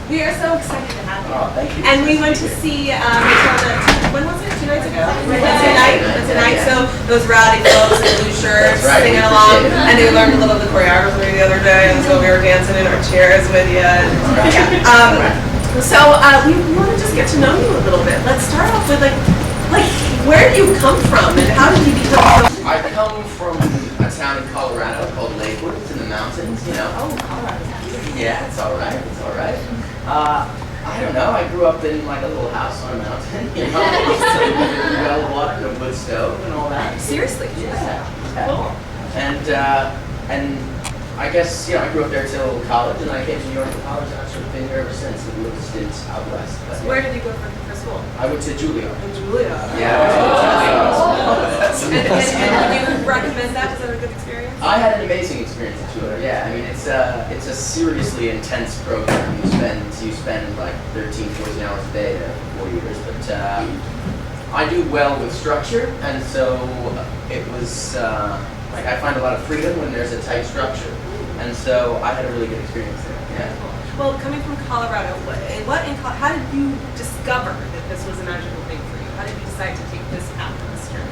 We are so excited to have you. Oh, thank you. And we went to see Matilda, when was it? 2 nights ago? Tonight. So those rowdy folks in blue shirts singing along, and they learned a little of the choreography the other day, and so we were dancing in our chairs with you. So we want to just get to know you a little bit. Let's start off with like where do you come from, and how did you become? I come from a town in Colorado called Lakewood. It's in the mountains, you know. Oh, Colorado. Yeah, it's all right. It's all right. I don't know. I grew up in like a little house on a mountain, you know, well water and a wood stove and all that. Seriously? Yeah. Cool. And I guess, you know, I grew up there till college, and I came to New York for college, and I've sort of been here ever since. And lived a stint out west. But, So where did you go for school? I went to Juilliard. Juilliard. Yeah, I went to Juilliard. And would you recommend that? Was that a good experience? I had an amazing experience at Juilliard. Yeah, I mean it's a seriously intense program. You spend like 13, 14 hours a day there for 4 years. But I do well with structure, and so it was like I find a lot of freedom when there's a tight structure, and so I had a really good experience there. Yeah. Well, coming from Colorado, how did you discover that this was a magical thing for you? How did you decide to take this path on this journey?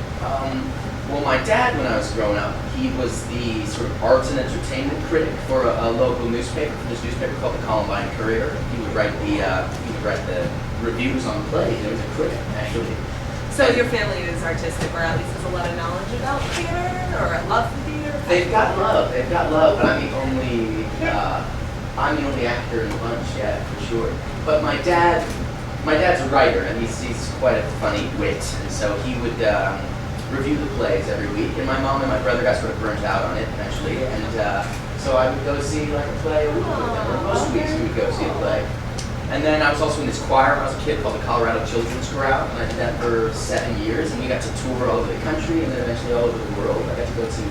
Well, my dad, when I was growing up, he was the sort of arts and entertainment critic for a local newspaper, this newspaper called the Columbine Courier. He would write the reviews on plays. He was a critic, actually. So your family is artistic, or at least has a lot of knowledge about theater, or a love for theater? They've got love, but I'm the only actor in the bunch, yeah, for sure. But my dad's a writer, and he's quite a funny wit, and so he would review the plays every week. And my mom and my brother got sort of burnt out on it eventually, and so I would go see like a play a week with them, or most weeks we would go see a play. And then I was also in this choir when I was a kid called the Colorado Children's Chorale, and I did that for 7 years, and we got to tour all over the country and then eventually all over the world. I got to go to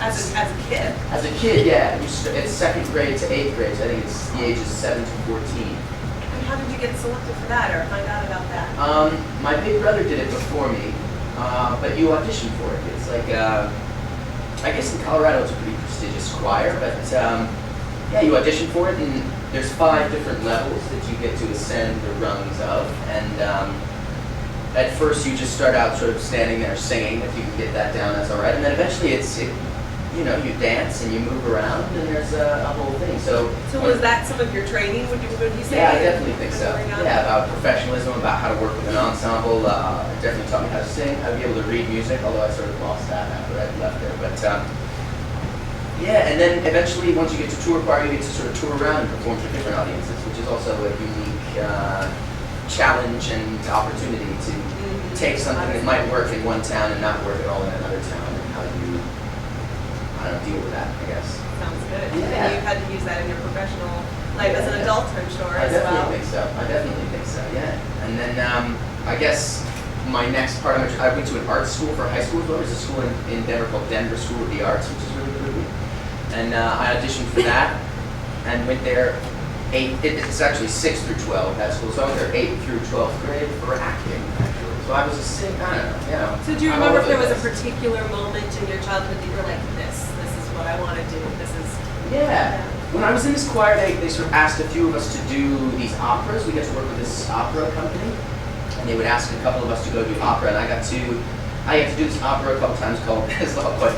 As a kid? As a kid, yeah. It's 2nd grade to 8th grade, so I think it's the ages 7 to 14. And how did you get selected for that, or find out about that? My big brother did it before me, but you audition for it. It's like, I guess in Colorado it's a pretty prestigious choir, but yeah, you audition for it, and there's 5 different levels that you get to ascend the rungs of, and at first you just start out sort of standing there singing. If you can get that down, that's all right, and then eventually you know, you dance and you move around, and there's a whole thing. So was that some of your training? Would you say? Yeah, I definitely think so. Yeah, about professionalism, about how to work with an ensemble. It definitely taught me how to sing, how to be able to read music, although I sort of lost that after I left there. But yeah, and then eventually, once you get to tour choir, you get to sort of tour around and perform for different audiences, which is also a unique challenge and opportunity to take something that might work in one town and not work at all in another town, and how you, I don't know, deal with that, I guess. Sounds good. Yeah. And you've had to use that in your professional life as an adult, I'm sure, I as well. definitely think so, yeah. And then I guess my next part, I went to an art school for high school as well. There's a school in Denver called Denver School of the Arts, which is really good. And I auditioned for that and went there it's actually 6 through 12, that school. So I went there 8 through 12th grade for acting, actually. So I was a I don't know, you know. So do you remember if there was a particular moment in your childhood that you were like, this is what I want to do, this is... Yeah. When I was in this choir, they sort of asked a few of us to do these operas. We got to work with this opera company, and they would ask a couple of us to go do opera, and I got to do this opera a couple times called, it's not quite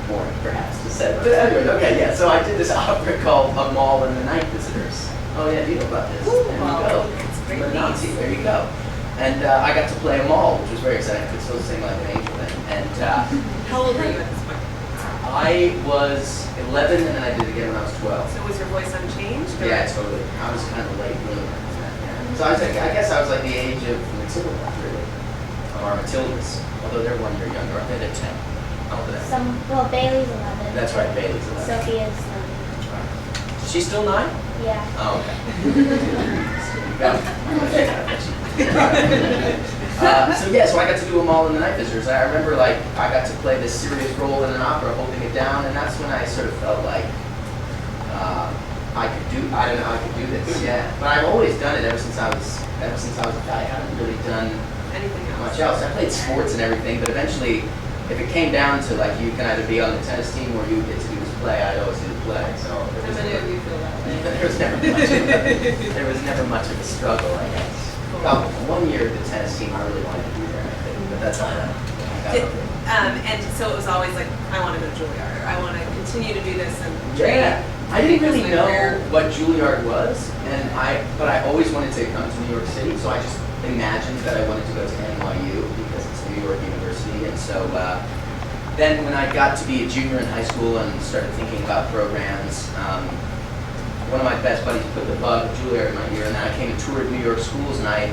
boring perhaps to say, but anyway, okay, yeah, so I did this opera called A Mall and the Night Visitors. Oh yeah, you know about this. Ooh, there wow. you go. It's very Nazi, neat. there you go. And I got to play a mall, which was very exciting. I could still sing like an angel then. And How old were you at this point? I was 11, and then I did it again when I was 12. So was your voice unchanged? Or? Yeah, totally. I was kind of late bloomer. Yeah. So I guess I was like the age of Matilda, really. Or Matildas. Although they're 1 year younger. I think they're 10. How old are they? Bailey's 11. That's right, Bailey's 11. Sophia's 9. She's still 9? Yeah. Oh, okay. So I got to do them all in the Night Visitors. I remember I got to play this serious role in an opera, holding it down, and that's when I sort of felt like I could do this. Yeah. But I've always done it ever since I was a guy. I haven't really done Anything else? much else. I played sports and everything, but eventually, if it came down to you can either be on the tennis team or you get to do this play, I'd always do the play. So How many of you feel that way? there was never much in there was never much of a struggle, I guess. Well, 1 year the tennis team, I really wanted to be there, I think, but that's all right. And so it was always like, I want to go to Juilliard, or I want to continue to do this and train. Yeah, I didn't really Because know they're- what Juilliard was, but I always wanted to come to New York City, so I just imagined that I wanted to go to NYU because it's New York University, and so then when I got to be a junior in high school and started thinking about programs, one of my best buddies put the bug of Juilliard in my ear, and then I came and toured New York schools, and I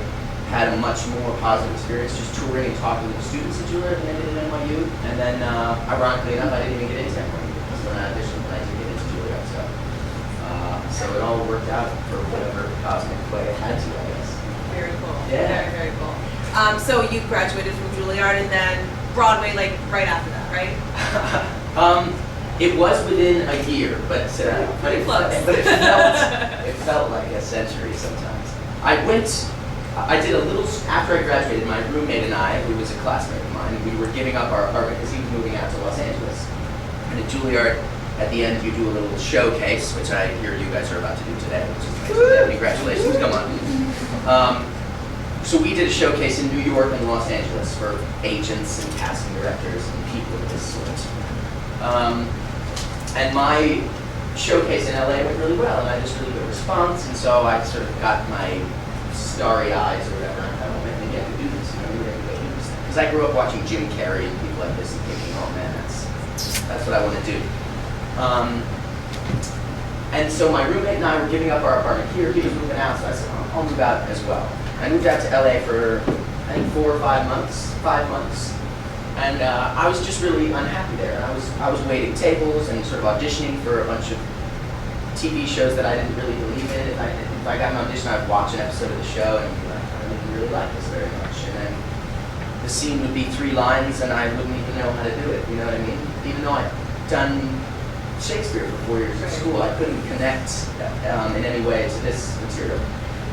had a much more positive experience just touring and talking to the students at Juilliard than I did at NYU. And then, ironically enough, I didn't even get into NYU because when I auditioned, I didn't get into Juilliard. So it all worked out for whatever cosmic way it had to, I guess. Very cool. Yeah. Very, very cool. So you graduated from Juilliard and then Broadway, like right after that, right? It was within a year, but it felt like a century sometimes. I did a little, after I graduated, my roommate and I, who was a classmate of mine, we were giving up our apartment because he was moving out to Los Angeles. And at Juilliard, at the end, you do a little showcase, which I hear you guys are about to do today, which is nice. Congratulations, come on. So we did a showcase in New York and Los Angeles for agents and casting directors and people of this sort. And my showcase in LA went really well, and I had this really good response, and so I sort of got my starry eyes or whatever, and I thought, oh man, maybe I could do this, maybe I could go do this. Because I grew up watching Jim Carrey and people like this and thinking, oh man, that's what I want to do. And so my roommate and I were giving up our apartment here, he was moving out, so I said, oh, I'll move out as well. I moved out to LA for, I think, 4 or 5 months, and I was just really unhappy there. And I was waiting tables and sort of auditioning for a bunch of TV shows that I didn't really believe in. If I got an audition, I'd watch an episode of the show and be like, I didn't really like this very much. And then the scene would be 3 lines and I wouldn't even know how to do it, you know what I mean? Even though I'd done Shakespeare for 4 years at school, I couldn't connect in any way to this material.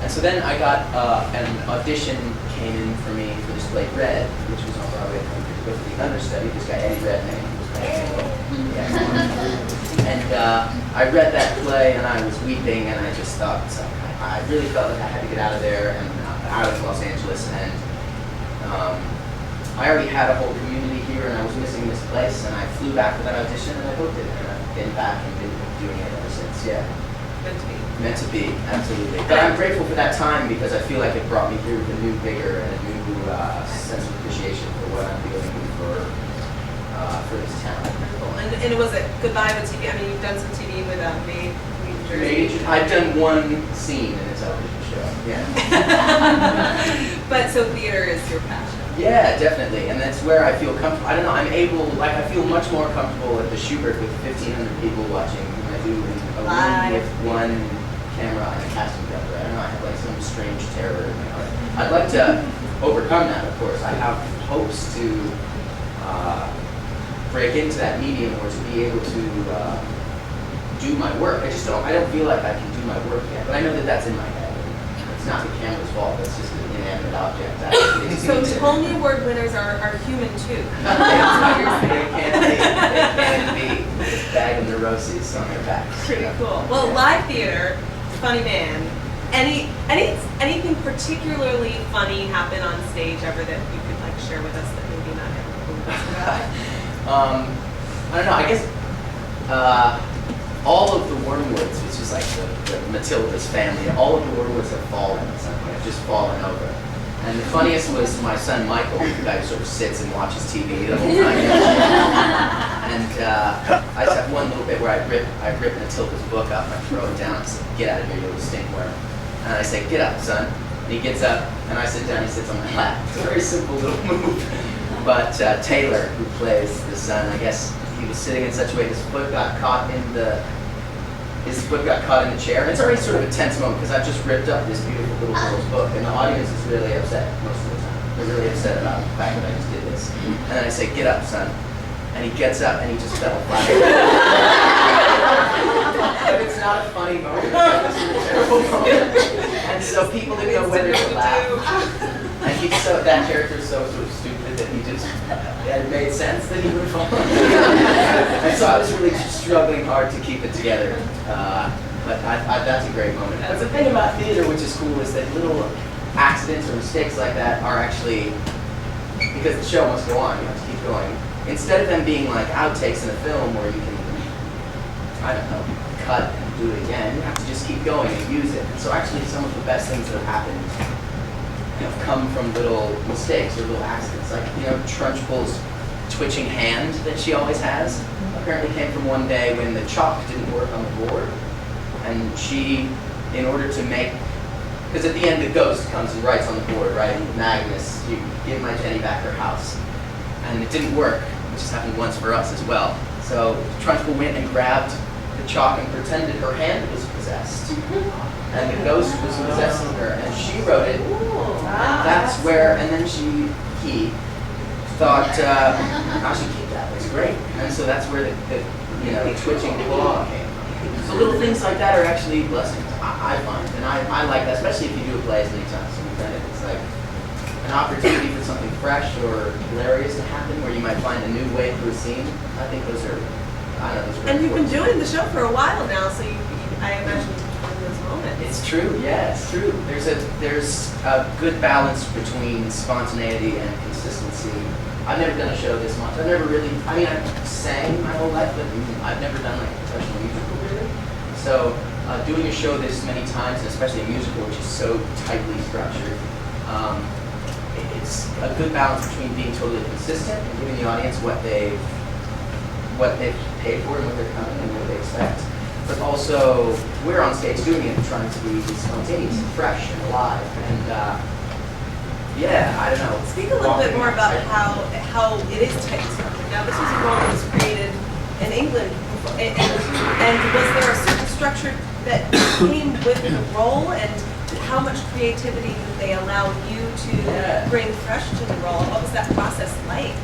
And so then I got an audition came in for me for this play Red, which was on Broadway with the understudy, this guy Eddie Redmayne, who was playing Mabel. And I read that play and I was weeping and I just thought, I really felt like I had to get out of there and out of Los Angeles, and I already had a whole community here and I was missing this place, and I flew back for that audition and I booked it, and I've been back and been doing it ever since, yeah. Meant to be, absolutely. But I'm grateful for that time because I feel like it brought me here with a new vigor and a new sense of appreciation for what I'm doing for this town. And it was a goodbye with TV. I mean, you've done some TV with Made New Jersey. I've done one scene in a television show. Yeah. But so theater is your passion. Yeah, definitely, and that's where I feel comfortable. I don't know. I feel much more comfortable at the Schubert with 1,500 people watching than I do in a room with one camera and a casting director. I don't know. I have like some strange terror in my heart. I'd like to overcome that, of course. I have hopes to break into that medium or to be able to do my work. I don't feel like I can do my work yet, but I know that that's in my head. It's not the camera's fault, it's just an inanimate object. So Tony Award winners are human too. They can be bag of neuroses on their backs. Pretty cool. Well, live theater, funny man. Anything particularly funny happen on stage ever that you could like share with us that maybe not everyone knows about? I don't know. I guess all of the Wormwoods, which is like the Matilda's family, all of the Wormwoods have fallen at some point, have just fallen over. And the funniest was my son Michael, the guy who sort of sits and watches TV the whole time. And I just have one little bit where I rip Matilda's book up, I throw it down, and say, "Get out of here, you little stinkworm." And I say, "Get up, son." And he gets up, and I sit down, he sits on my lap. It's a very simple little move. But Taylor, who plays the son, I guess he was sitting in such a way his foot got caught in the chair. And it's already sort of a tense moment because I've just ripped up this beautiful little girl's book, and the audience is really upset most of the time. They're really upset about the fact that I just did this. And then I say, "Get up, son." And he gets up and he just fell flat. But it's not a funny moment. It's just a terrible moment. And so people didn't know whether to laugh. And that character is so sort of stupid that it made sense that he would fall. And so I was really struggling hard to keep it together. But that's a great moment. But the thing about theater, which is cool, is that little accidents or mistakes like that are actually, because the show must go on, you have to keep going. Instead of them being like outtakes in a film where you can, I don't know, cut and do it again, you have to just keep going and use it. And so actually some of the best things that have happened have come from little mistakes or little accidents. Like, Trunchbull's twitching hand that she always has apparently came from one day when the chalk didn't work on the board. And she, in order to make, because at the end the ghost comes and writes on the board, right? Magnus, you give my Jenny back her house. And it didn't work, which has happened once for us as well. So Trunchbull went and grabbed the chalk and pretended her hand was possessed. And the ghost was possessing her, and she wrote it. And that's where, and then he thought, I should keep that, that's great. And so that's where the twitching claw came from. So little things like that are actually blessings, I find. And I like that, especially if you do a play as many times as we've done it. It's like an opportunity for something fresh or hilarious to happen where you might find a new way through a scene. I think those are, I don't know, those are And you've been important. doing the show for a while now, so I imagine those moments. It's true, yeah, it's true. There's a good balance between spontaneity and consistency. I've never done a show this much. I've sang my whole life, but I've never done like a professional musical really. So doing a show this many times, and especially a musical which is so tightly structured, it's a good balance between being totally consistent and giving the audience what they've paid for and what they're coming and what they expect. But also, we're on stage doing it, trying to be spontaneous and fresh and alive. And I don't know. Speak a little bit more about how it is tightly structured. Now, this was a role that was created in England, and was there a certain structure that came with the role, and how much creativity did they allow you to bring fresh to the role? What was that process like?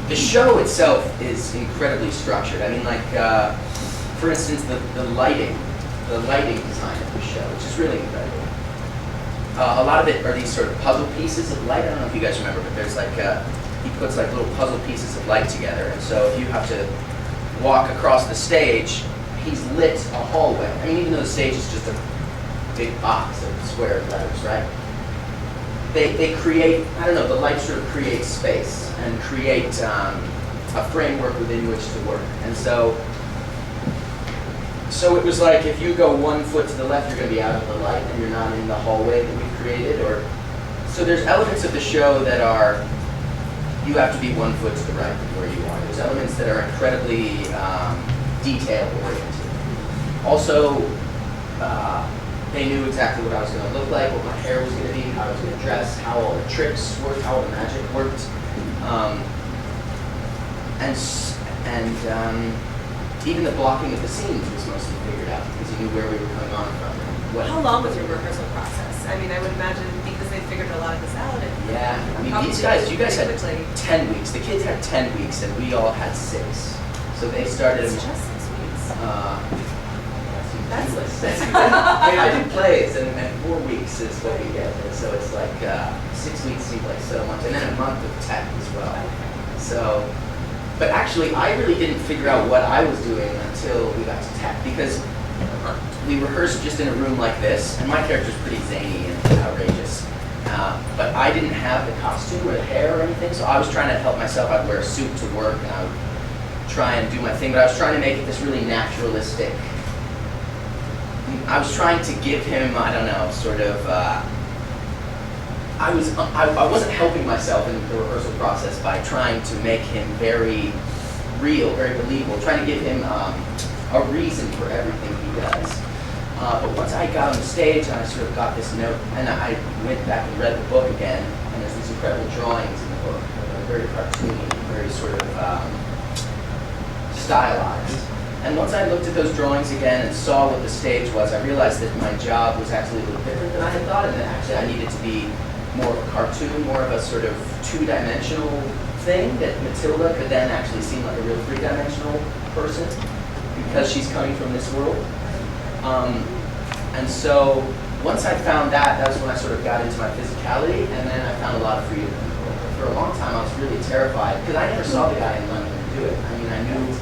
The show itself is incredibly structured. I mean, like, for instance, the lighting design of the show, which is really incredible. A lot of it are these sort of puzzle pieces of light. I don't know if you guys remember, but there's like, he puts like little puzzle pieces of light together. And so if you have to walk across the stage, he's lit a hallway. I mean, even though the stage is just a big box of square letters, right? They create, I don't know, the light sort of creates space and create a framework within which to work. And so it was like if you go 1 foot to the left, you're going to be out of the light and you're not in the hallway that we created. So there's elements of the show that are, you have to be 1 foot to the right of where you are. There's elements that are incredibly detail oriented. Also, they knew exactly what I was going to look like, what my hair was going to be, how I was going to dress, how all the tricks worked, how all the magic worked. Even the blocking of the scenes was mostly figured out because you knew where we were coming on from. How long was your rehearsal process? I mean, I would imagine because they figured a lot of this out. You guys had 10 weeks. The kids had 10 weeks and we all had 6. So they started. It's just 6 weeks. I do plays, and 4 weeks is what we get. And so it's like 6 weeks seems like so much, and then a month of tech as well. So, but actually, I really didn't figure out what I was doing until we got to tech, because we rehearsed just in a room like this, and my character's pretty zany and outrageous. But I didn't have the costume or the hair or anything, so I was trying to help myself. I'd wear a suit to work, and I would try and do my thing, but I was trying to make it this really naturalistic. I was trying to give him, I don't know, sort of, I wasn't helping myself in the rehearsal process by trying to make him very real, very believable, trying to give him a reason for everything he does. But once I got on the stage, I sort of got this note, and I went back and read the book again, and there's these incredible drawings in the book. They're very cartoony, very sort of stylized. And once I looked at those drawings again and saw what the stage was, I realized that my job was actually a little different than I had thought, and that actually I needed to be more of a cartoon, more of a sort of two-dimensional thing, that Matilda could then actually seem like a real three-dimensional person because she's coming from this world. And so once I found that, that was when I sort of got into my physicality, and then I found a lot of freedom. For a long time, I was really terrified because I never saw the guy in London do it. I mean, I knew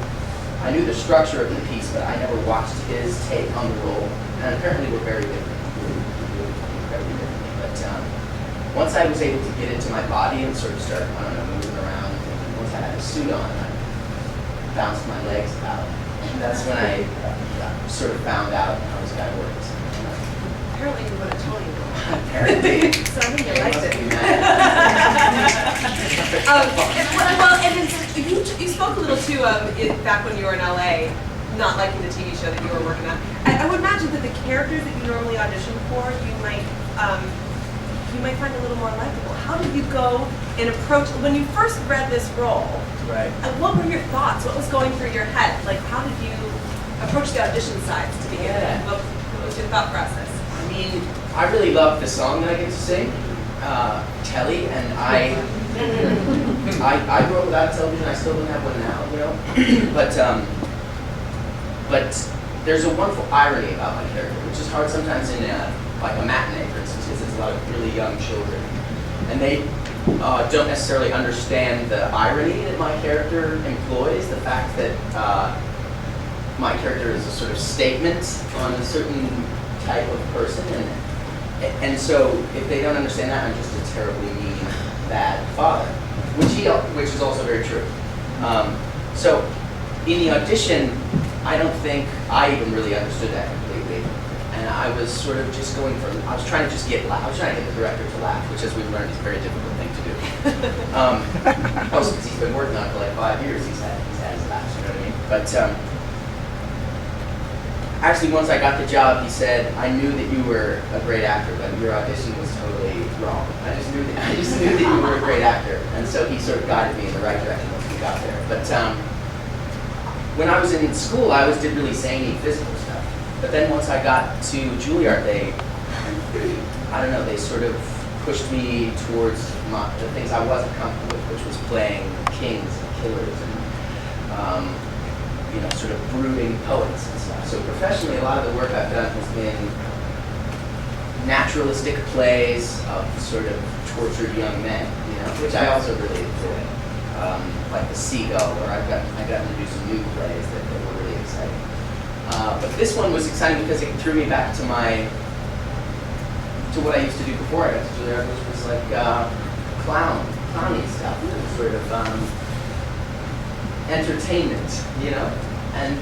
I knew the structure of the piece, but I never watched his take on the role. And apparently we're very different. Incredibly different. But once I was able to get into my body and sort of start, I don't know, moving around, and once I had a suit on, I bounced my legs out. And that's when I sort of found out how this guy works. Apparently you would have told you. Apparently. So I think you liked it. You spoke a little too back when you were in LA, not liking the TV show that you were working on. I would imagine that the characters that you normally audition for, you might find a little more likable. How did you go and approach when you first read this role? Right. What were your thoughts? What was going through your head? Like, how did you approach the audition sides to begin with? What was your thought process? I mean, I really love the song that I get to sing, Telly, and I grew up without a television. I still don't have one now, you know. But there's a wonderful irony about my character, which is hard sometimes in like a matinee, for instance, because it's a lot of really young children, and they don't necessarily understand the irony that my character employs. The fact that my character is a sort of statement on a certain type of person, and so if they don't understand that, I'm just a terribly mean, bad father, which is also very true. So in the audition, I don't think I even really understood that completely, and I was sort of just going for, I was trying to just get laugh. I was trying to get the director to laugh, which, as we've learned, is a very difficult thing to do. Also because he's been working on it for like 5 years, he's had his laughs, you know what I mean? But actually, once I got the job, he said, "I knew that you were a great actor, but your audition was totally wrong. I just knew that you were a great actor." And so he sort of guided me in the right direction once we got there. But when I was in school, I always did really zany physical stuff. But then once I got to Juilliard, they sort of pushed me towards the things I wasn't comfortable with, which was playing kings and killers and sort of brooding poets and stuff. So professionally, a lot of the work I've done has been naturalistic plays of sort of tortured young men, which I also really enjoy. Like The Seagull, where I got to do some new plays that were really exciting. But this one was exciting because it threw me back to what I used to do before I got to Juilliard, which was like clowny stuff, sort of entertainment, and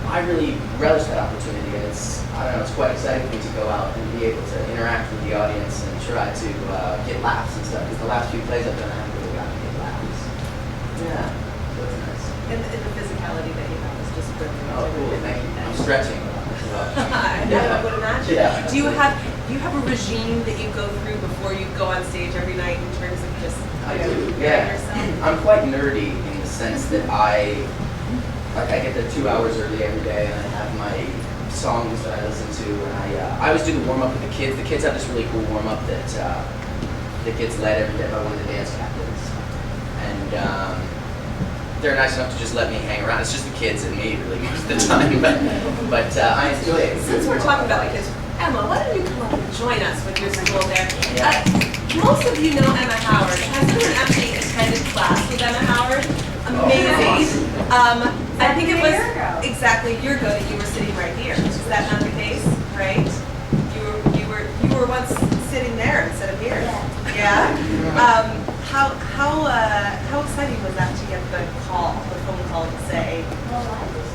I really relish that opportunity, and it's quite exciting for me to go out and be able to interact with the audience and try to get laughs and stuff, because the last few plays I've done, I haven't really gotten to get laughs. Yeah, so it's nice. And the physicality that you have is just brilliant. Oh, cool, thank you. I'm stretching a lot as well. I would imagine. Yeah. Do you have a regime that you go through before you go on stage every night in terms of just I do, preparing yourself? I'm quite nerdy in the sense that I get there 2 hours early every day, and I have my songs that I listen to, and I always do the warm up with the kids. The kids have this really cool warm up that gets led every day by one of the dance captains, and they're nice enough to just let me hang around. It's just the kids and me really most of the time, but I enjoy it. Since we're talking about the kids, Emma, why don't you come up and join us with your school there? Yeah. Most of you know Emma Howard. Has anyone actually attended class with Emma Howard? Amazing. I think it was exactly a year ago that you were sitting right here. Is that not the case? Right? You were once sitting there instead of here. Yeah. How exciting was that to get the phone call to say? Well, I was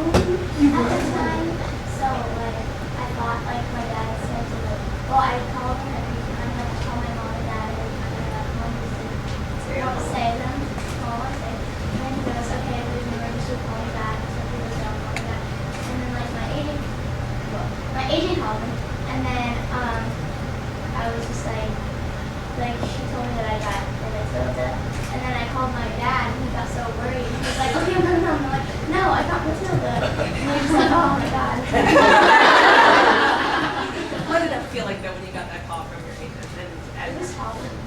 at the time, so I thought my dad said to them, well, I called him every time, I call my mom and dad every time I got home to say them. And he goes, okay, there's an emergency, call me back. So he goes, don't call me back. And then my agent called me, and then I was just like she told me that I got Matilda, and then I called my dad, and he got so worried. He was like, okay, no. I'm like, no, I got Matilda. And he was like, oh my god. What did it feel like though when you got that call from your agent? It was Holland.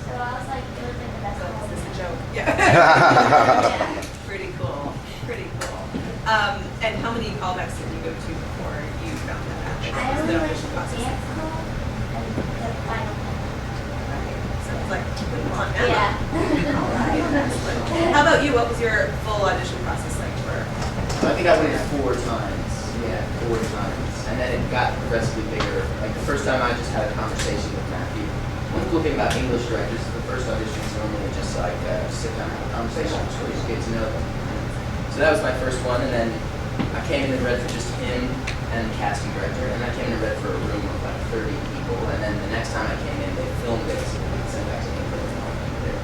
So I was like, it was like the best So call. is this a joke? Yeah. Yeah. Pretty cool. And how many callbacks did you go to before you found that out? I Was only it went official to the process? dance call and the final call. So it's like, come on, Emma. Yeah. All right. Excellent. How about you? What was your full audition process like? I think I went in 4 times. Yeah, 4 times. And then it got progressively bigger. Like the first time I just had a conversation with Matthew. One cool thing about English directors is the first audition is normally just like sit down and have a conversation so you get to know them. So that was my first one, and then I came in and read for just him and the casting director, and I came in and read for a room of like 30 people, and then the next time I came in, they filmed it so we could send back to England and all that there.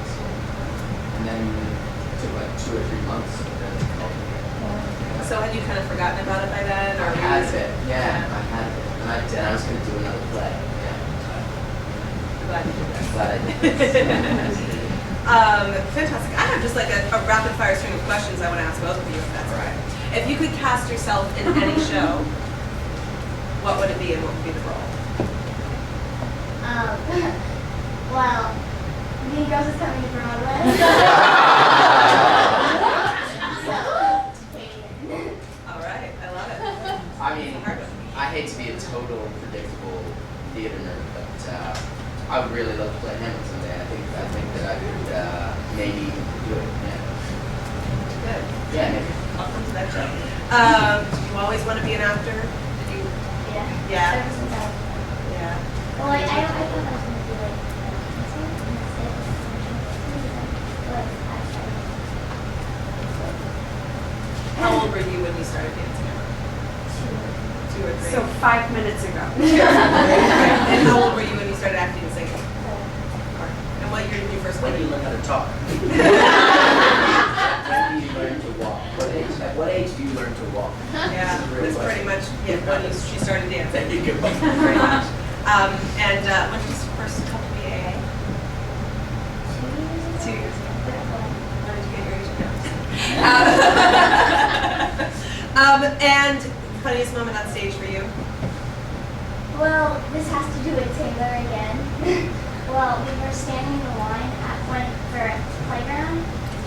And then it took like 2 or 3 months, and then they called me. So had you kind of forgotten about it by then? Or I had it, yeah, I had it. And I was going to do another play. Glad you did that. Glad I did. Fantastic. I have just like a rapid fire string of questions I want to ask both of you, if that's all right. If you could cast yourself in any show, what would it be and what would be the role? Well, Mean Girls is coming to Broadway. All right, I love it. I mean, I hate to be a total predictable theater nerd, but I would really love to play Hamlet someday. I think that I could maybe do it. Yeah. Good. Yeah, maybe. I'll come to that show. Do you always want to be an actor? Did you? Yeah. Yeah. Ever since I was young. Yeah. Well, I thought I was going to do like dancing, and that's it. But I started. How old were you when you started dancing? 2 or 3. So 5 minutes ago. And how old were you when you started acting and singing? And what year did you first When do you play? learn how to talk? When do you learn to walk? At what age do you learn to walk? Yeah, that's pretty much when she started dancing. There you go. Pretty much. And when did you first come to BAA? 2 years ago. When did you get your agent now? And funniest moment on stage for you? Well, this has to do with Taylor again. Well, we were standing in the line for playground,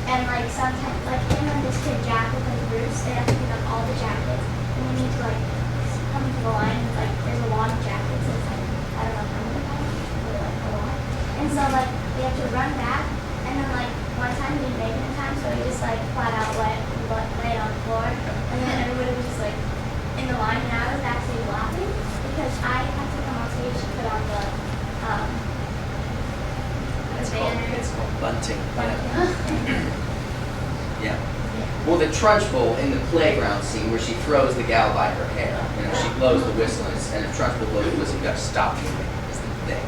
and like sometimes, like him and this kid Jack with like Bruce, they have to pick up all the jackets, and we need to like come to the line. Like there's a lot of jackets. It's like I don't know how many times, but like a lot. And so like we have to run back, and then like one time we didn't make it in time, so we just like flat out laid on the floor, and then everybody was just like in the line, and I was actually laughing because I had to come on stage to put on the banner. It's called bunting. Yeah. Well, the trunch bowl in the playground scene where she throws the gal by her hair, she blows the whistle, and the trunch bowl blows the whistle, you got to stop moving is the thing.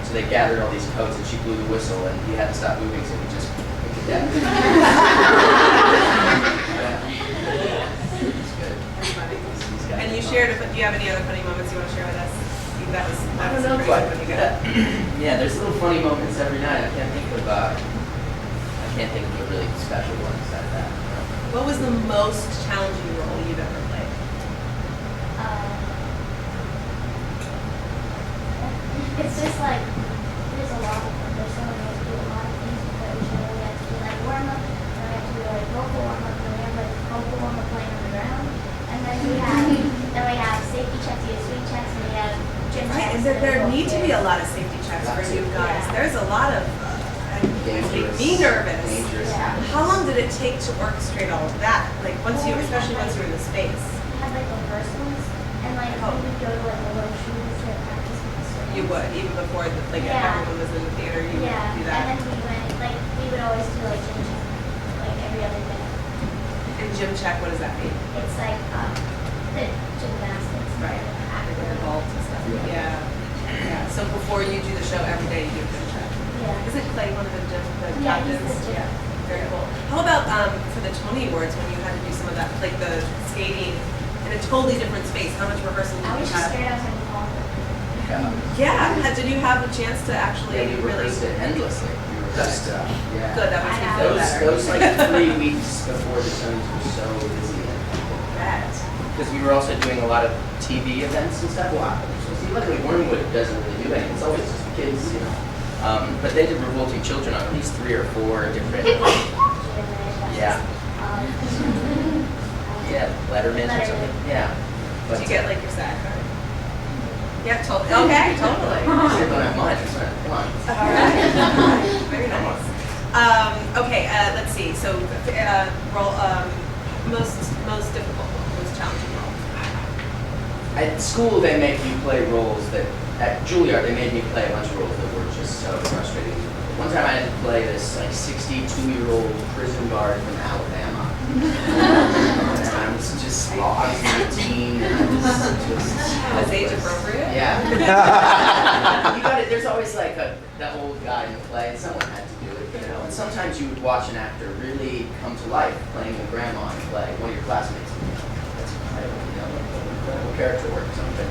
So they gathered all these coats, and she blew the whistle, and he had to stop moving, so he just went to death. It's good. That's funny. These guys And you are shared it, but do you have any other funny moments you want to share with us? That was I don't know, pretty but good when you got it. yeah, there's little funny moments every night. I can't think of a really special one besides that. What was the most challenging role you've ever played? It's just like there's a lot of them. There's so many to do a lot of things before each other. We have to do like warm up, and we have to do like vocal warm up, and we have like vocal warm up playing on the ground, and then we have safety checks, we have swing checks, and we have gym Right, checks. and there need to be a lot of safety checks for you guys. Yeah. There's a lot of, Dangerous. me nervous. Dangerous. Yeah. How long did it take to orchestrate all of that? Like especially once you're in the space. We had like rehearsals, and like we would go to like the little shoes to practice with the swings. You would, even before Yeah. everyone was in the theater, you would Yeah, do and that. then we would always do like gym check, like every other day. And gym check, what does that mean? It's like the gymnastics. Right. After Like the vault and stuff. Yeah. Yeah. So before you do the show every day, you do a gym check. Yeah. Isn't Clay one of the Yeah, he's captains? the gym. Very cool. How about for the Tony Awards when you had to do some of that, like the skating in a totally different space? How much rehearsal did I you was just have? scared I was gonna fall. Yeah. Did you have a chance to actually Yeah, we really? rehearsed it endlessly. We rehearsed yeah. Good. That makes me I feel know. better. Those like 3 weeks before the Tonys were so busy. Bet. Because we were also doing a lot of TV events and stuff. Well, see, luckily Wormwood doesn't really do anything. It's always just kids, But they did Revolting Children on at least 3 or 4 different. Yeah. Yeah, Letterman or something. Yeah. Did you get like your SAG card? Yeah, totally. Okay, totally. I don't have mine. It's not mine. All right. Very nice. Okay, let's see. So, most difficult role, most challenging role? At school, they make you play roles that, at Juilliard, they made me play a bunch of roles that were just so frustrating. One time I had to play this like 62-year-old prison guard from Alabama. And I was just, I was 19, and I was just... Was age appropriate? Yeah. You got it, there's always like that old guy in the play, and someone had to do it, you know. And sometimes you would watch an actor really come to life playing a grandma in a play, one of your classmates. That's incredible, you know, incredible character work or something.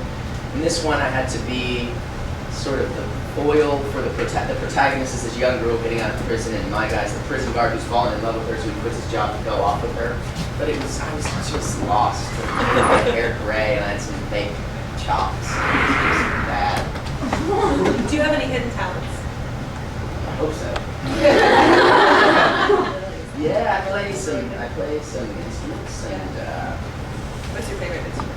In this one, I had to be sort of the foil for the protagonist is this young girl getting out of prison, and my guy's the prison guard who's fallen in love with her, so he quits his job to go off with her. But I was just lost. My hair gray, and I had some fake chops. It was bad. Do you have any hidden talents? I hope so. Yeah, I play some instruments, and What's your favorite instrument?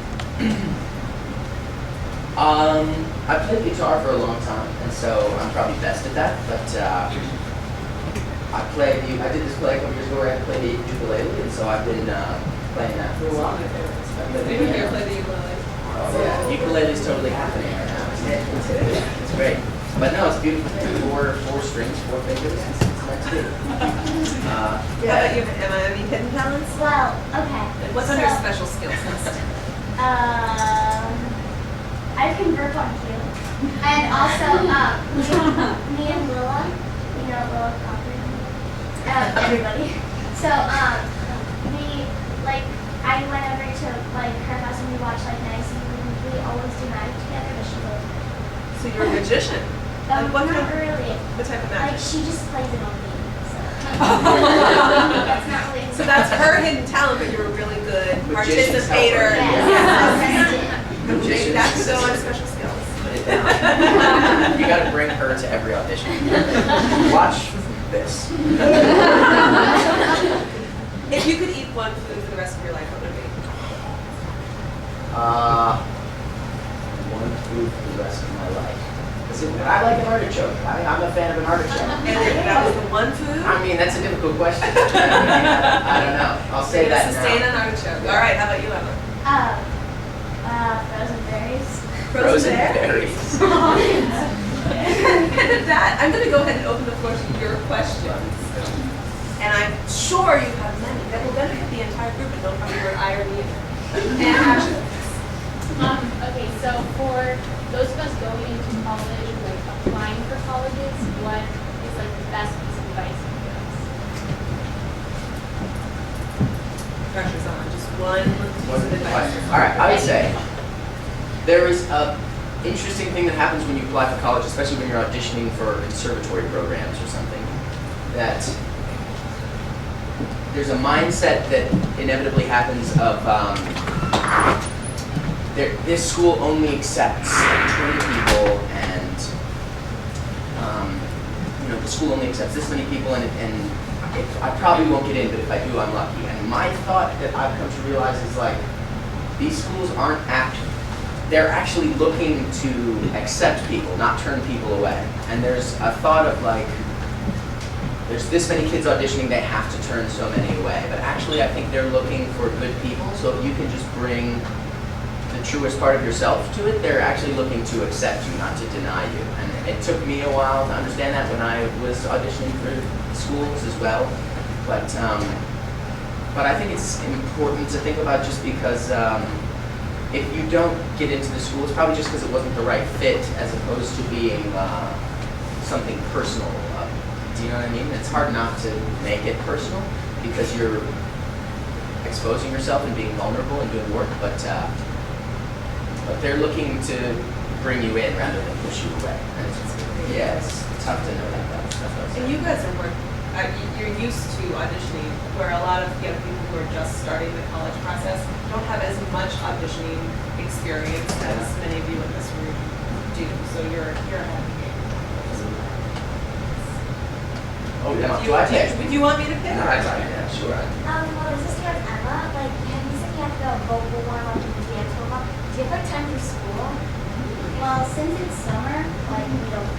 I played guitar for a long time, and so I'm probably best at that. But I did this play a couple years ago where I played the ukulele, and so I've been playing that for a while. Maybe you play the ukulele. Oh yeah, ukulele is totally happening right now. It's great. But no, it's beautiful. Four strings, 4 fingers. It's nice too. How about you, Emma? Any hidden talents? Well, okay. What's on your special skills list? I can work on cue. And also, me and Willa, you know Willa Cochran, everybody. So, I went over to, her house and we watched, Nice and we always do magic together, but she goes, So you're a magician. What not kind? really. What type of magic? She just plays it on me, so. That's not really. So that's her hidden talent, but you're a really good Magician's participator. helper. Yes. Maybe that could go on special skills. Put it down. You gotta bring her to every audition. Watch this. If you could eat one food for the rest of your life, what would it be? One food for the rest of my life. I like an artichoke. I'm a fan of an artichoke. And that was the one food? I mean, that's a difficult question. I don't know. I'll say that Sustain now. an artichoke. All right, how about you, Emma? Frozen berries. Frozen berries. And at that, I'm going to go ahead and open the floor to your questions. And I'm sure you have many that will benefit the entire group, and don't probably word irony and action. Okay, so for those of us going into college, applying for colleges, what is the best piece of advice you give us? Pressure's on. Just one piece of advice. All right, I would say there is a interesting thing that happens when you apply for college, especially when you're auditioning for conservatory programs or something, that there's a mindset that inevitably happens of this school only accepts 20 people, and the school only accepts this many people, and I probably won't get in, but if I do, I'm lucky. And my thought that I've come to realize is these schools they're actually looking to accept people, not turn people away. And there's a thought of there's this many kids auditioning, they have to turn so many away. But actually, I think they're looking for good people, so if you can just bring the truest part of yourself to it, they're actually looking to accept you, not to deny you. And it took me a while to understand that when I was auditioning for schools as well. But I think it's important to think about, just because if you don't get into the school, it's probably just because it wasn't the right fit, as opposed to being something personal. Do you know what I mean? It's hard not to make it personal because you're exposing yourself and being vulnerable and doing work, but they're looking to bring you in rather than push you away. And it's tough to know that. That's what I'm saying. And you guys you're used to auditioning, where a lot of young people who are just starting the college process don't have as much auditioning experience as many of you in this room do. So you're ahead of the game. Oh, yeah. Do I pick? Do you want me to pick? No, yeah, sure. Well, this is here with Emma. You said you have to go vocal warm up and dance warm up. Do you have time for school? Well, since it's summer, we don't.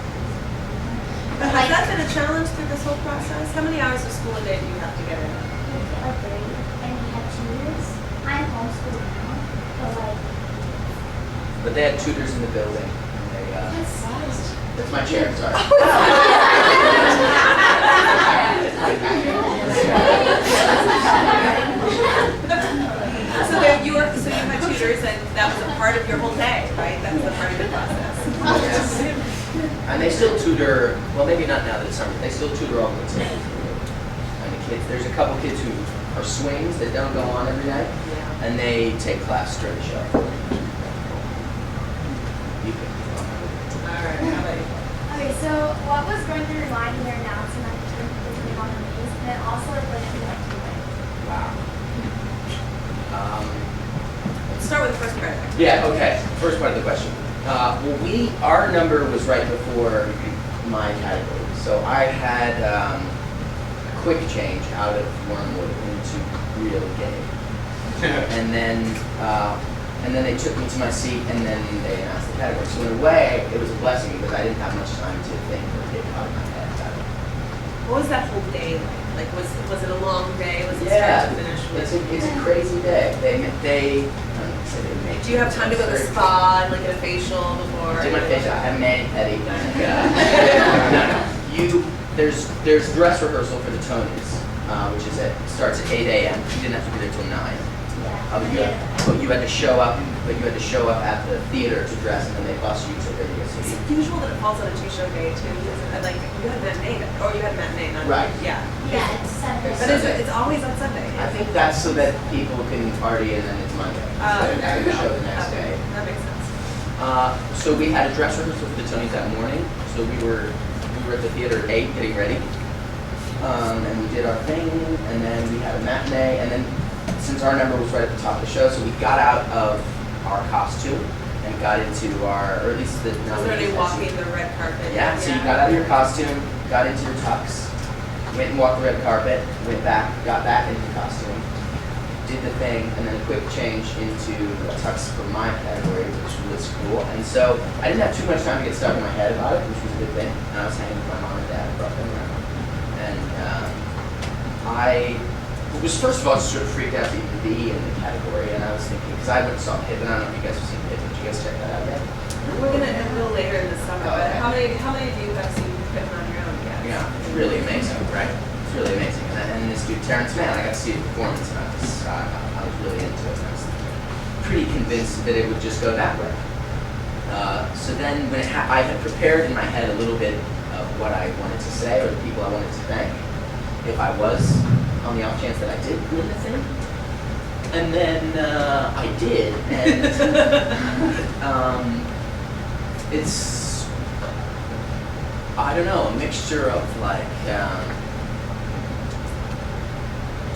But has that been a challenge through this whole process? How many hours of school a day do you have to get in? We get 30, and we have 2 homeschooled now, but like, But they had tutors in the building. And they, that's my chair, sorry. So you had tutors, and that was a part of your whole day, right? That was a part of the process. Yes. And they still tutor, well, maybe not now that it's summer, they still tutor all the time. And the kids, there's a couple kids who are swings that don't go on every night, Yeah. and they take class during the show. You can. All right. How about you? okay, so what was going through your mind when you're announcing that you're going on the news, and then also like what you like to win? Wow. Let's start with the first part. Yeah, okay. First part of the question. Well, our number was right before my category. So I had a quick change out of Wormwood into real gay. And then they took me to my seat, and then they announced the category. So in a way, it was a blessing because I didn't have much time to think or get out of my head about it. What was that whole day like? Like, was it a long day? Was it Yeah, start to finish? it's a crazy day. They I don't know, say they make. Do you have time to go to the spa and like get a facial before? Do my facial. I have mani-pedi. No. There's dress rehearsal for the Tonys, which starts at 8 a.m. You didn't have to be there till 9. But you had to show up. But you had to show up at the theater to dress, and then they bus you to Radio It's City. usual that it falls on a two-show day too. Isn't it? Like you had a matinee, or you had a matinee, not Right. Yeah. Yeah, it's Sunday. But it's always on Sunday. I think that's so that people can party, and then it's Monday. Instead of having the show the next Okay, day. that makes sense. So we had a dress rehearsal for the Tonys that morning. So we were at the theater at 8 getting ready. And we did our thing, and then we had a matinee, and then since our number was right at the top of the show, so we got out of our costume and got into or at least the Was there any nominees. walking the red carpet? Yeah, so you got out of your costume, got into your tux, went and walked the red carpet, went back, got back into the costume, did the thing, and then a quick change into a tux for my category, which was cool. And so I didn't have too much time to get stuck in my head about it, which was a good thing. And I was hanging with my mom and dad, brought them around. And I was first of all just sort of freaked out to even be in the category, and I was thinking, because I went and saw Pip, and I don't know if you guys have seen Pip. Did you guys check that out yet? We're gonna a little later in the summer, Oh, but okay. how many of you have seen Pippin on your own yet? Yeah, it's really amazing, right? It's really amazing. And this dude, Terrence Mann, I got to see a performance, and I was really into it. I was pretty convinced that it would just go that way. So then when I had prepared in my head a little bit of what I wanted to say or the people I wanted to thank, if I was on the off chance that I did win the thing. And then I did, and it's, I don't know, a mixture of like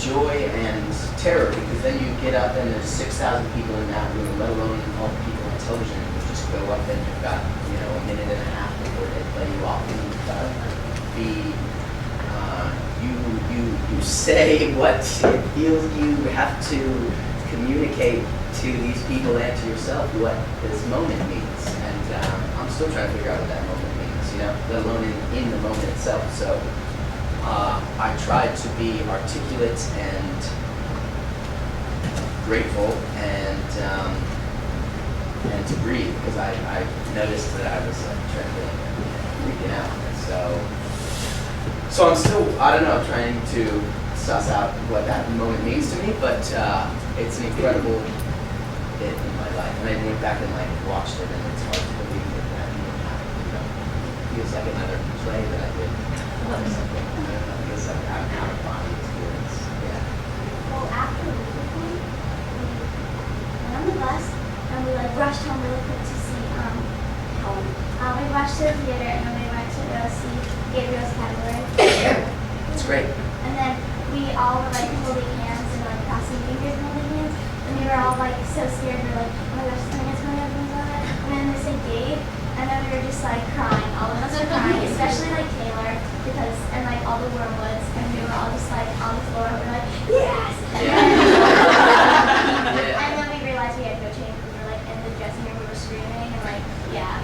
joy and terror, because then you get up and there's 6,000 people in that room, let alone all the people on television who just go up and you've got, a minute and a half before they play you off, and you've got to be, you say what it feels. You have to communicate to these people and to yourself what this moment means, and I'm still trying to figure out what that moment means, let alone in the moment itself. So I tried to be articulate and grateful and to breathe, because I noticed that I was trembling and freaking out. And so I'm still, I don't know, trying to suss out what that moment means to me, but it's an incredible bit in my life. And I went back and watched it, and it's hard to believe that even happened. It feels like another play that I did. Or something. I don't know, it feels like I'm out of body experience. Yeah. Well, after the weekend, we went on the bus and we rushed home really quick to see home. We rushed to the theater and then we went to go see Gabriel's category. It's great. And then we all were holding hands and crossing fingers and holding hands. And we were all so scared. We were like, oh my gosh, something's going to happen. And then they said Gabe. And then we were just crying. All of us were crying, especially Taylor, because and all the Wormwoods. And we were all just on the floor and we were like, yes! And then we realized we had to go change. We were in the dressing room, we were screaming and yeah.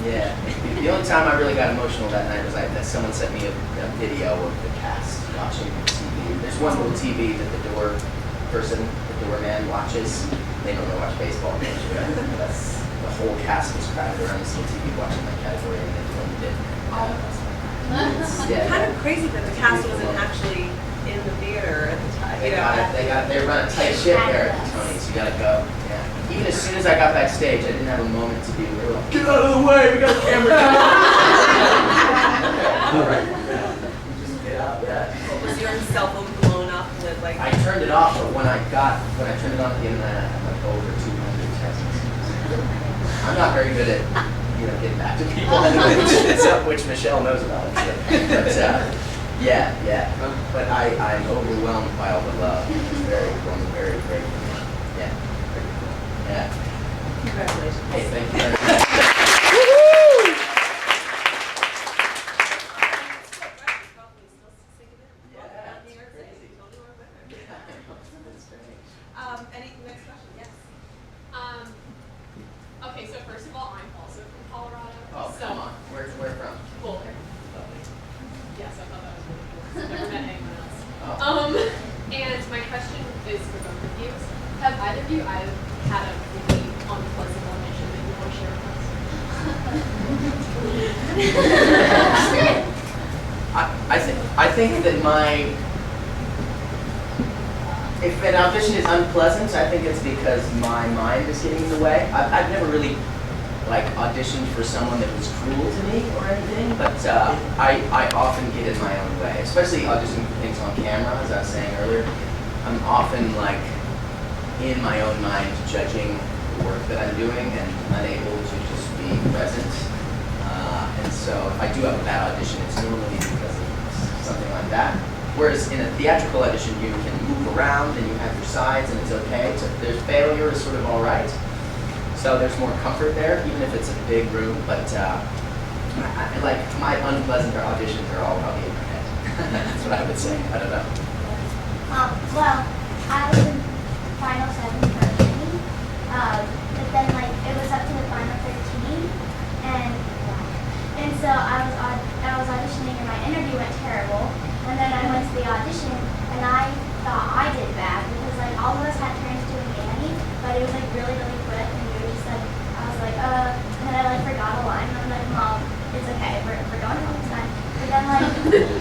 Yeah. The only time I really got emotional that night was that someone sent me a video of the cast watching TV. There's one little TV that the door person, the doorman, watches. They normally watch baseball games. That's the whole cast was crowded around the TV watching my category, and they filmed it. All of us were. Yeah. Kind of crazy that the cast wasn't actually in the theater at the time. They run a tight ship there at the Tonys. You gotta go. Yeah. Even as soon as I got backstage, I didn't have a moment to be real. Like, get out of the way, we got a camera. All right. Just get out. Yeah. Was your cell phone blown up with like? I turned it off, but when I turned it on at the internet, I had like over 200 text messages. I'm not very good at getting back to people, which Michelle knows about. But yeah. But I'm overwhelmed by all the love. It's very cool. I'm very grateful. Yeah. Very cool. Yeah. Congratulations. Hey, thank you very much. Any next question? Yes. Okay, so first of all, I'm also from Colorado. Oh, so come on. Where from? Boulder. Lovely. Yes, I thought that was really cool. I've never met anyone else. Oh. And my question is for both of you. Have either of you had a really unpleasant audition that you want to share with us? I think that if an audition is unpleasant, I think it's because my mind is getting in the way. I've never really auditioned for someone that was cruel to me or anything, but I often get in my own way, especially auditioning for things on camera, as I was saying earlier. I'm often in my own mind judging the work that I'm doing and unable to just be present. And so if I do have a bad audition, it's normally because of something like that. Whereas in a theatrical audition, you can move around and you have your sides and it's okay. So if there's failure, is sort of all right. So there's more comfort there, even if it's a big room. But my unpleasant auditions are all probably in my head. That's what I would say. I don't know. Well, I was in final 7 for auditioning, but then it was up to the final 13, and so I was auditioning and my interview went terrible, and then I went to the audition and I thought I did bad because all of us had turns doing Annie, but it was really really quick and we were just I was and then I forgot a line and I'm like, Mom, it's okay, we're going home this time.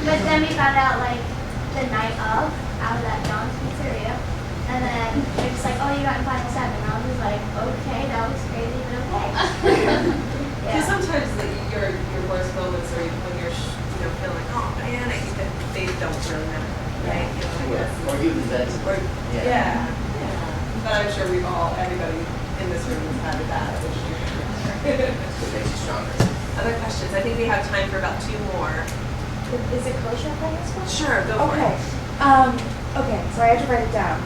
But then we found out the night of out of that John's Pizzeria, and then they're just oh, you got in final 7. And I was just okay, that was crazy, but okay. Because sometimes your worst moments are when you're feeling oh man, I think that they don't really matter, right? Or you invented. Yeah. But I'm sure everybody in this room has had that. It makes you stronger. Other questions? I think we have time for about 2 more. Is it kosher if I ask one? Sure, go for Okay. it. Okay, so I have to write it down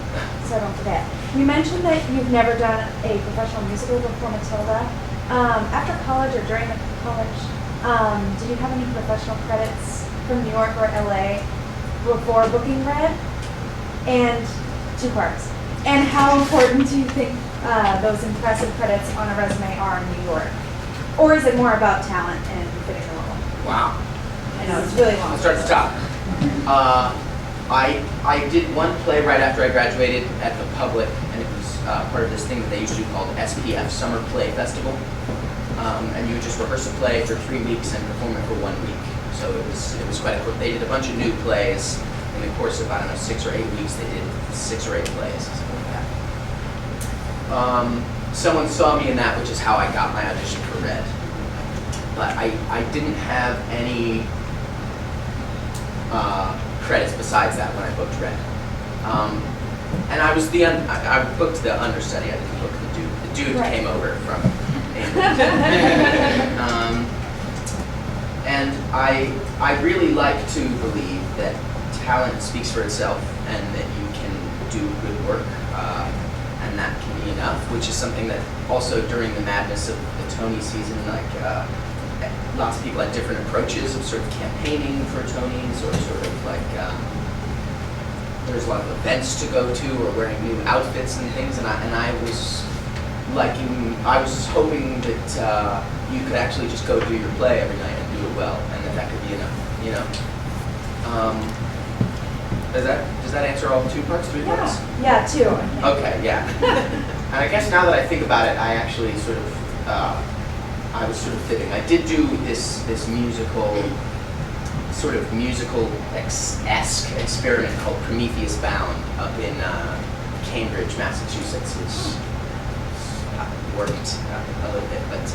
so I don't forget. You mentioned that you've never done a professional musical before Matilda. After college or during the college, did you have any professional credits from New York or LA before booking Red? And 2 parts. And how important do you think those impressive credits on a resume are in New York? Or is it more about talent and fitting the role? Wow. I know, it's really long. I'll start at the top. I did one play right after I graduated at the Public, and it was part of this thing that they used to do called SPF, Summer Play Festival. And you would just rehearse a play for 3 weeks and perform it for 1 week. So it was quite a quick. They did a bunch of new plays in the course of, 6 or 8 weeks. They did 6 or 8 plays, something like that. Someone saw me in that, which is how I got my audition for Red. But I didn't have any credits besides that when I booked Red. And I was I booked the understudy. I didn't book the dude. The dude Right. came over from England. And I really like to believe that talent speaks for itself and that you can do good work and that can be enough, which is something that also during the madness of the Tony season, lots of people had different approaches of sort of campaigning for Tonys or sort of there's a lot of events to go to or wearing new outfits and things, and I was hoping that you could actually just go do your play every night and do it well, and that could be enough, Does that answer all 2 parts, 3 parts? Yeah, two. I think. Okay, yeah. And I guess now that I think about it, I actually sort of, I was sort of fibbing. I did do this musical-esque experiment called Prometheus Bound up in Cambridge, Massachusetts, which worked a little bit, but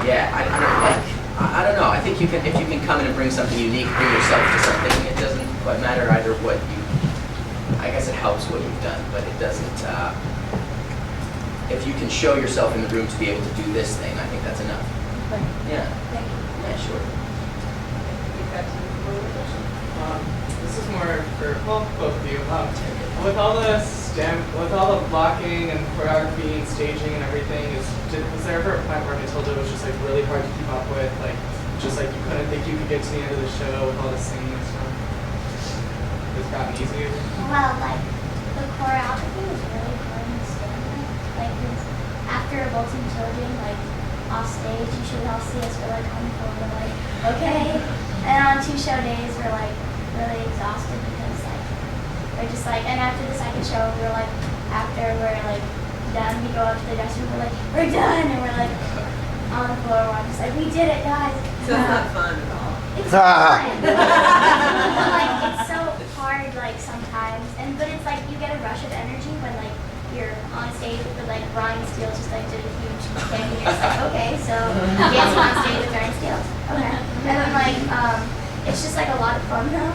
yeah, I don't know. I think if you can come in and bring something unique, bring yourself to something, it doesn't quite matter either what you. I guess it helps what you've done, but it doesn't. If you can show yourself in the room to be able to do this thing, I think that's enough. Right. Yeah. Thank you. Yeah, sure. This is more for both of you. With all the blocking and choreography and staging and everything, was there ever a point where Matilda was just like really hard to keep up with, like just like you couldn't think you could get to the end of the show with all the singing and stuff? It's gotten easier. Well, like, the choreography was really hard in the stand. Like, 'cause after bolting children, like, off stage, you should all see us really comfortable. We're like, okay. And on 2 show days, we're like really exhausted because like we're just like. And after the second show, we're like, after we're like done, we go up to the dressing room. We're like, we're done, and we're like on the floor. We're just like, we did it, guys. So it's not fun at all. It's fun. But like it's so hard like sometimes, but it's like you get a rush of energy when like you're on stage with like Brian Steele just like did a huge thing. And you're just like, okay, so dancing on stage with Brian Steele. Okay. And then like it's just like a lot of fun though.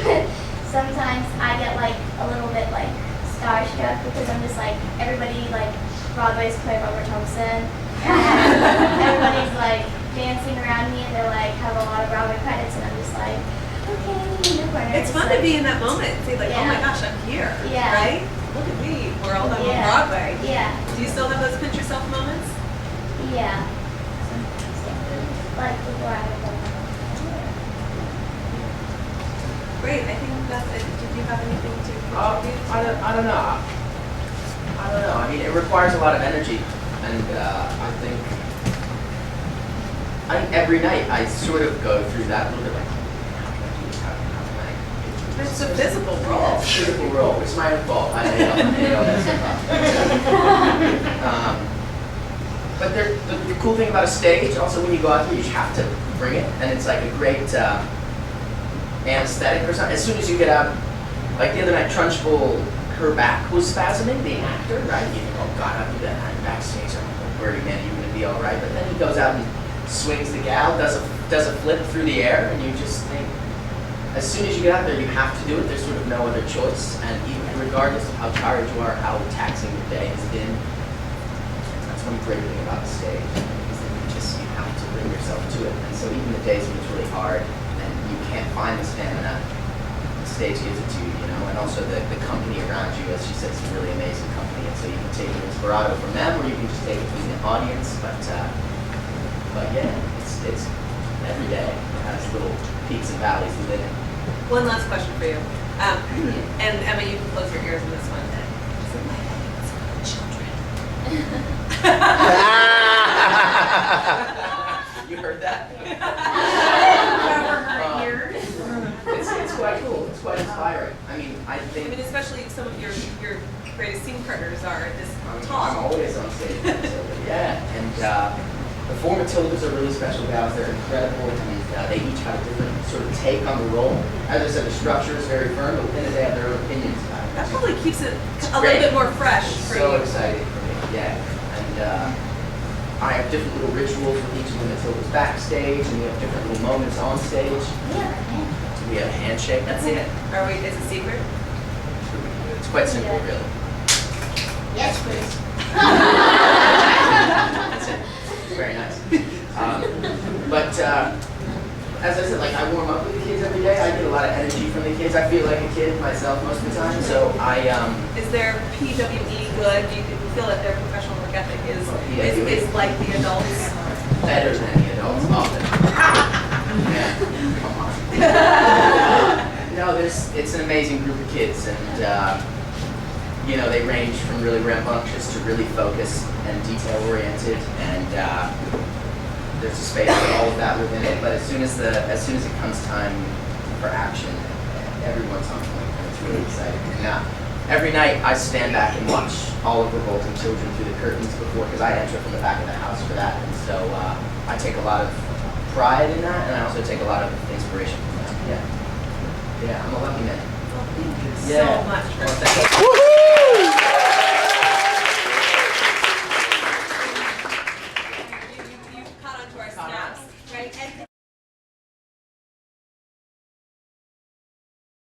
But sometimes I get like a little bit like starstruck because I'm just like everybody like Broadway's play Robert Thompson. Everybody's like dancing around me and they like have a lot of Broadway credits and I'm just like, okay, in the corner. It's fun to be in that moment. See, like, oh my gosh, I'm here. Yeah. Right? Look at me. We're all on Yeah. Broadway. Yeah. Do you still have those pinch yourself moments? Yeah. Like before I would go. Great. I think that's it. Did you have anything to contribute? I don't know. I mean, it requires a lot of energy, and I think every night I sort of go through that little bit like, how can I do this? How can I? It's a visible role. It's a physical role. It's my own fault. I know that's But the cool thing about a stage, also when you go out there, you just have to bring it, and it's like a great anesthetic or something. As soon as you get out, like the other night, Trunchbull, her back was spasming, the actor, right? You think, oh God, I'll do that. I'm backstage. I'm like, worried, man, you're gonna be all right. But then he goes out and swings the gal, does a flip through the air, and you just think, as soon as you get out there, you have to do it. There's sort of no other choice, and even regardless of how tired you are, how taxing your day has been, that's one great thing about the stage. Is that you have to bring yourself to it. And so even the days when it's really hard and you can't find the stamina, the stage gives it to you, you know. And also the company around you, as she said, is really amazing company. And so you can take an inspirato from them, or you can just take it from the audience. But yeah, it's every day. It has little peaks and valleys within it. One last question for you. And Emma, you can close your ears on this one. Is it like it's for children? You heard that? Cover her ears. It's quite cool. It's quite inspiring. I mean, I I think mean, especially some of your greatest scene partners are this I'm tall. always on stage. Yeah, and the 4 Matildas are really special gals. They're incredible, and they each have a different sort of take on the role. As I said, the structure is very firm, but within it they have their own opinions about it. That probably keeps it a Great. little bit more fresh for So you. exciting for me, yeah. And I have different little rituals with each of the Matildas backstage, and we have different little moments on stage. Yeah. We have a handshake. That's it. Are we? Is it secret? It's quite simple, Yeah. really. Yes, please. That's it. It's very nice. But as I said, like I warm up with the kids every day. I get a lot of energy from the kids. I feel like a kid myself most of the time. So Is their PWE good? Do you feel that their professional work ethic is like the adults? better than the adults often. Yeah, come on. No, it's an amazing group of kids, and you know, they range from really rambunctious to really focused and detail oriented, and there's a space for all of that within it. But as soon as it comes time for action, everyone's on point, and it's really exciting. And, every night I stand back and watch all of revolting children through the curtains before, because I enter from the back of the house for that, and so I take a lot of pride in that, and I also take a lot of inspiration from that. Yeah, I'm a lucky man. Well, thank you Yeah. so much for Well, thank you.